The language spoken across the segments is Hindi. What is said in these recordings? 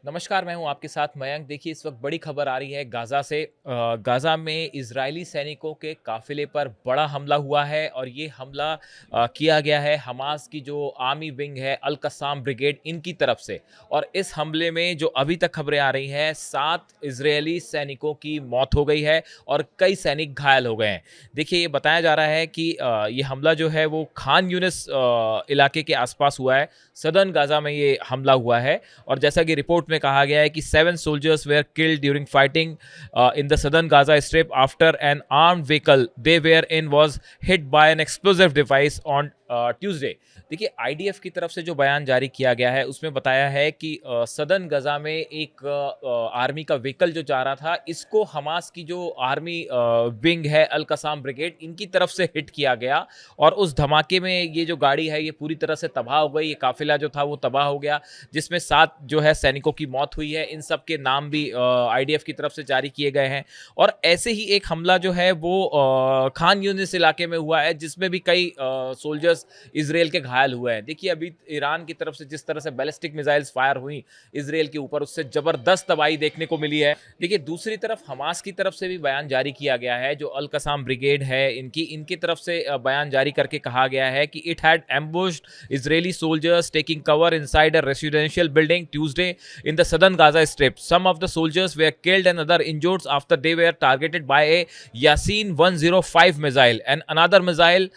नमस्कार, मैं हूं आपके साथ मयंक। देखिए, इस वक्त बड़ी खबर आ रही है गाज़ा से। गाज़ा में इजरायली सैनिकों के काफिले पर बड़ा हमला हुआ है और ये हमला किया गया है हमास की जो आर्मी विंग है, अल कसाम ब्रिगेड, इनकी तरफ से। और इस हमले में जो अभी तक खबरें आ रही हैं, 7 इजरायली सैनिकों की मौत हो गई है और कई सैनिक घायल हो गए हैं। देखिए, ये बताया जा रहा है कि ये हमला जो है वो खान यूनिस इलाके के आसपास हुआ है। सदर्न गाज़ा में ये हमला हुआ है। और जैसा कि रिपोर्ट में कहा गया है कि 7 soldiers were killed during fighting in the southern Gaza strip after an armed vehicle they were in was hit by an explosive device on Tuesday. देखिए, आईडीएफ की तरफ से जो बयान जारी किया गया है उसमें बताया है कि सदर्न गजा में एक आर्मी का व्हीकल जो जा रहा था, इसको हमास की जो आर्मी विंग है, अल कसाम ब्रिगेड, इनकी तरफ से हिट किया गया। और उस धमाके में ये जो गाड़ी है ये पूरी तरह से तबाह हो गई। ये काफिला जो था वो तबाह हो गया, जिसमें 7 जो है सैनिकों की मौत हुई है। इन सब के नाम भी आईडीएफ की तरफ से जारी किए गए हैं। और ऐसे ही एक हमला जो है वो खान यूनिस इलाके में हुआ है, जिसमें भी कई सोल्जर्स इजराइल के घायल हुए हैं। देखिए, अभी ईरान की तरफ से जिस तरह से बैलिस्टिक मिसाइल्स फायर हुई इजराइल के ऊपर, उससे जबरदस्त तबाही देखने को मिली है। देखिए, दूसरी तरफ हमास की तरफ से भी बयान जारी किया गया है। जो अल कसाम ब्रिगेड है, इनकी तरफ से बयान जारी करके कहा गया है कि it had ambushed Israeli soldiers taking cover inside a residential building Tuesday in the southern Gaza Strip. Some of the soldiers were killed and other injured after they were targeted by a Yasin 105 missile and another missile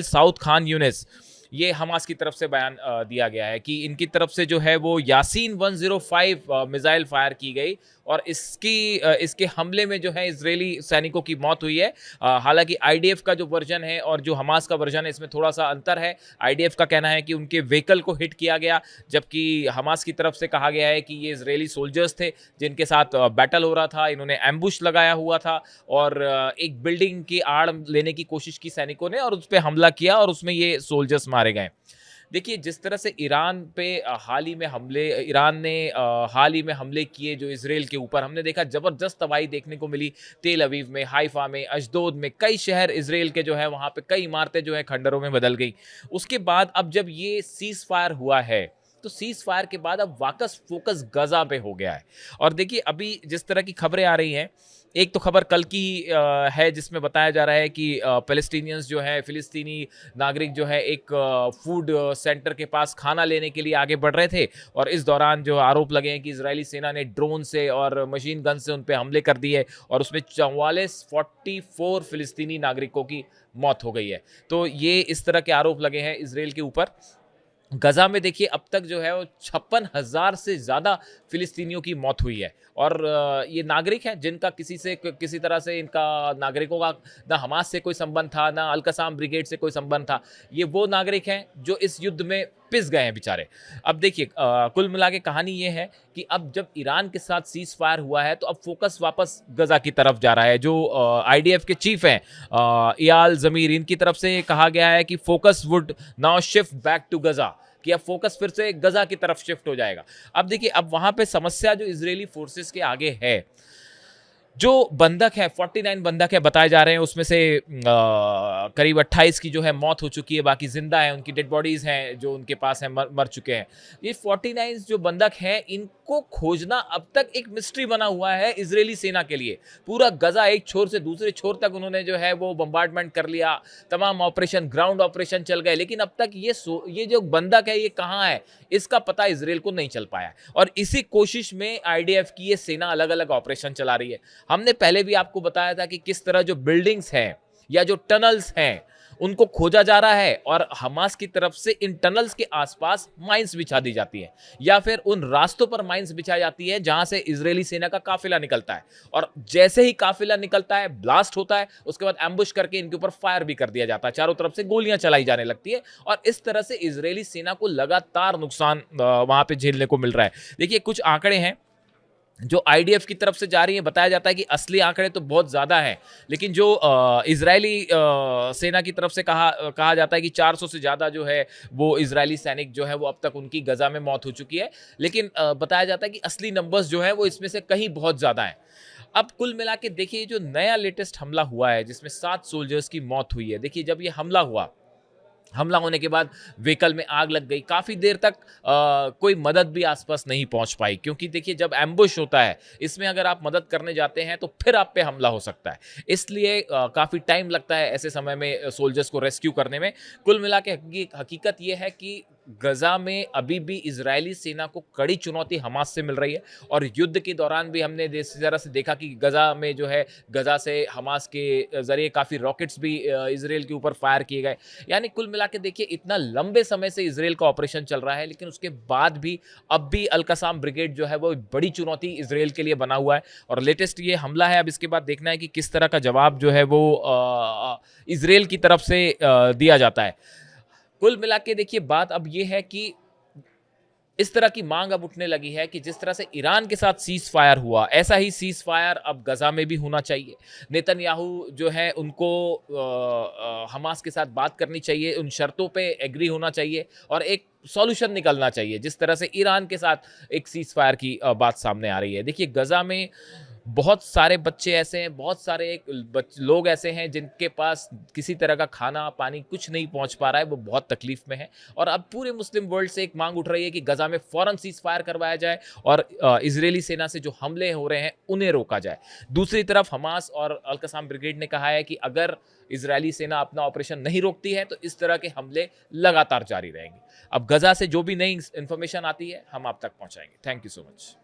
South Khan Yunis. ये हमास की तरफ से बयान दिया गया है कि इनकी तरफ से जो है वो यासीन 105 मिसाइल फायर की गई और इसके हमले में जो है इजरायली सैनिकों की मौत हुई है। हालांकि आईडीएफ का जो वर्जन है और जो हमास का वर्जन है, इसमें थोड़ा सा अंतर है। आईडीएफ का कहना है कि उनके व्हीकल को हिट किया गया, जबकि हमास की तरफ से कहा गया है कि ये इजरायली सोल्जर्स थे जिनके साथ बैटल हो रहा था। इन्होंने एम्बुश लगाया हुआ था और एक बिल्डिंग की आड़ लेने की कोशिश की सैनिकों ने और उस पर हमला किया और उसमें ये सोल्जर्स मारे गए। देखिए, जिस तरह से ईरान ने हाल ही में हमले किए जो इजराइल के ऊपर, हमने देखा जबरदस्त तबाही देखने को मिली। तेल अवीव में, हाइफा में, अशदोद में, कई शहर इजराइल के जो है वहां पे कई इमारतें जो है खंडरों में बदल गई। उसके बाद अब जब ये सीज फायर हुआ है, तो सीज फायर के बाद अब वापस फोकस गजा पे हो गया है। और देखिए, अभी जिस तरह की खबरें आ रही हैं, एक तो खबर कल की है जिसमें बताया जा रहा है कि पैलेस्टीनियंस जो है, फिलिस्तीनी नागरिक जो है, एक फूड सेंटर के पास खाना लेने के लिए आगे बढ़ रहे थे और इस दौरान जो आरोप लगे हैं कि इजरायली सेना ने ड्रोन से और मशीन गन से उन पर हमले कर दिए और उसमें 44 फिलिस्तीनी नागरिकों की मौत हो गई है। तो ये इस तरह के आरोप लगे हैं इजराइल के ऊपर। गजा में देखिए, अब तक जो है वो 56,000 से ज़्यादा फिलिस्तीनियों की मौत हुई है। और ये नागरिक हैं जिनका किसी तरह से इनका नागरिकों का ना हमास से कोई संबंध था, ना अल कसाम ब्रिगेड से कोई संबंध था। ये वो नागरिक हैं जो इस युद्ध में पिस गए हैं बेचारे। अब देखिए, कुल मिला के कहानी ये है कि अब जब ईरान के साथ सीज फायर हुआ है, तो अब फोकस वापस गजा की तरफ जा रहा है। जो आईडीएफ के चीफ हैं, इयाल जमीर, इनकी तरफ से कहा गया है कि focus would now shift back to Gaza, कि अब फोकस फिर से गजा की तरफ शिफ्ट हो जाएगा। अब देखिए, अब वहां पे समस्या जो इजरायली फोर्सेस के आगे है, जो बंधक है, 49 बंधक है बताए जा रहे हैं, उसमें से करीब 28 की जो है मौत हो चुकी है, बाकी जिंदा है, उनकी डेड बॉडीज हैं जो उनके पास हैं, मर चुके हैं। ये 49 जो बंधक हैं, इनको खोजना अब तक एक मिस्ट्री बना हुआ है इजरायली सेना के लिए। पूरा गजा एक छोर से दूसरे छोर तक उन्होंने जो है वो बम्बार्डमेंट कर लिया, तमाम ऑपरेशन, ग्राउंड ऑपरेशन चल गए, लेकिन अब तक ये जो बंधक है ये कहाँ है, इसका पता इजराइल को नहीं चल पाया। और इसी कोशिश में आईडीएफ की ये सेना अलग अलग ऑपरेशन चला रही है। हमने पहले भी आपको बताया था कि किस तरह जो बिल्डिंग्स हैं या जो टनल्स हैं उनको खोजा जा रहा है और हमास की तरफ से इन टनल्स के आसपास माइंस बिछा दी जाती है या फिर उन रास्तों पर माइंस बिछाई जाती है जहां से इजरायली सेना का काफिला निकलता है। और जैसे ही काफिला निकलता है, ब्लास्ट होता है, उसके बाद एम्बुश करके इनके ऊपर फायर भी कर दिया जाता है, चारों तरफ से गोलियां चलाई जाने लगती है और इस तरह से इजरायली सेना को लगातार नुकसान वहां पे झेलने को मिल रहा है। देखिए, कुछ आंकड़े हैं जो आईडीएफ की तरफ से जा रही है। बताया जाता है कि असली आंकड़े तो बहुत ज़्यादा हैं, लेकिन जो इजरायली सेना की तरफ से कहा जाता है कि 400 से ज़्यादा जो है वो इजरायली सैनिक जो है वो अब तक उनकी गजा में मौत हो चुकी है। लेकिन बताया जाता है कि असली नंबर्स जो है वो इसमें से कहीं बहुत ज़्यादा हैं। अब कुल मिला के देखिए, जो नया लेटेस्ट हमला हुआ है जिसमें 7 सोल्जर्स की मौत हुई है। देखिए, जब ये हमला हुआ, हमला होने के बाद व्हीकल में आग लग गई। काफ़ी देर तक कोई मदद भी आसपास नहीं पहुंच पाई, क्योंकि देखिए जब एम्बुश होता है इसमें अगर आप मदद करने जाते हैं तो फिर आप पे हमला हो सकता है, इसलिए काफ़ी टाइम लगता है ऐसे समय में सोल्जर्स को रेस्क्यू करने में। कुल मिला के हकीकत ये है कि गजा में अभी भी इजरायली सेना को कड़ी चुनौती हमास से मिल रही है, और युद्ध के दौरान भी हमने इस तरह से देखा कि गजा में जो है, गजा से हमास के जरिए काफ़ी रॉकेट्स भी इसराइल के ऊपर फायर किए गए। यानी कुल मिला के देखिए इतना लंबे समय से इसराइल का ऑपरेशन चल रहा है, लेकिन उसके बाद भी अब भी अल कसाम ब्रिगेड जो है वो बड़ी चुनौती इसराइल के लिए बना हुआ है। और लेटेस्ट ये हमला है, अब इसके बाद देखना है कि किस तरह का जवाब जो है वो इसराइल की तरफ से दिया जाता है। कुल मिला के देखिए बात अब ये है कि इस तरह की मांग अब उठने लगी है कि जिस तरह से ईरान के साथ सीज फायर हुआ, ऐसा ही सीज फायर अब गजा में भी होना चाहिए। नेतन्याहू जो है उनको हमास के साथ बात करनी चाहिए, उन शर्तों पे एग्री होना चाहिए और एक सॉल्यूशन निकलना चाहिए, जिस तरह से ईरान के साथ एक सीज फायर की बात सामने आ रही है। देखिए गजा में बहुत सारे बच्चे ऐसे हैं, बहुत सारे लोग ऐसे हैं जिनके पास किसी तरह का खाना पानी कुछ नहीं पहुंच पा रहा है, वो बहुत तकलीफ में है। और अब पूरे मुस्लिम वर्ल्ड से एक मांग उठ रही है कि गजा में फौरन सीज फायर करवाया जाए और इजरायली सेना से जो हमले हो रहे हैं उन्हें रोका जाए। दूसरी तरफ हमास और अल कसाम ब्रिगेड ने कहा है कि अगर इजरायली सेना अपना ऑपरेशन नहीं रोकती है तो इस तरह के हमले लगातार जारी रहेंगे। अब गजा से जो भी नई इंफॉर्मेशन आती है हम आप तक पहुंचाएंगे। Thank you so much.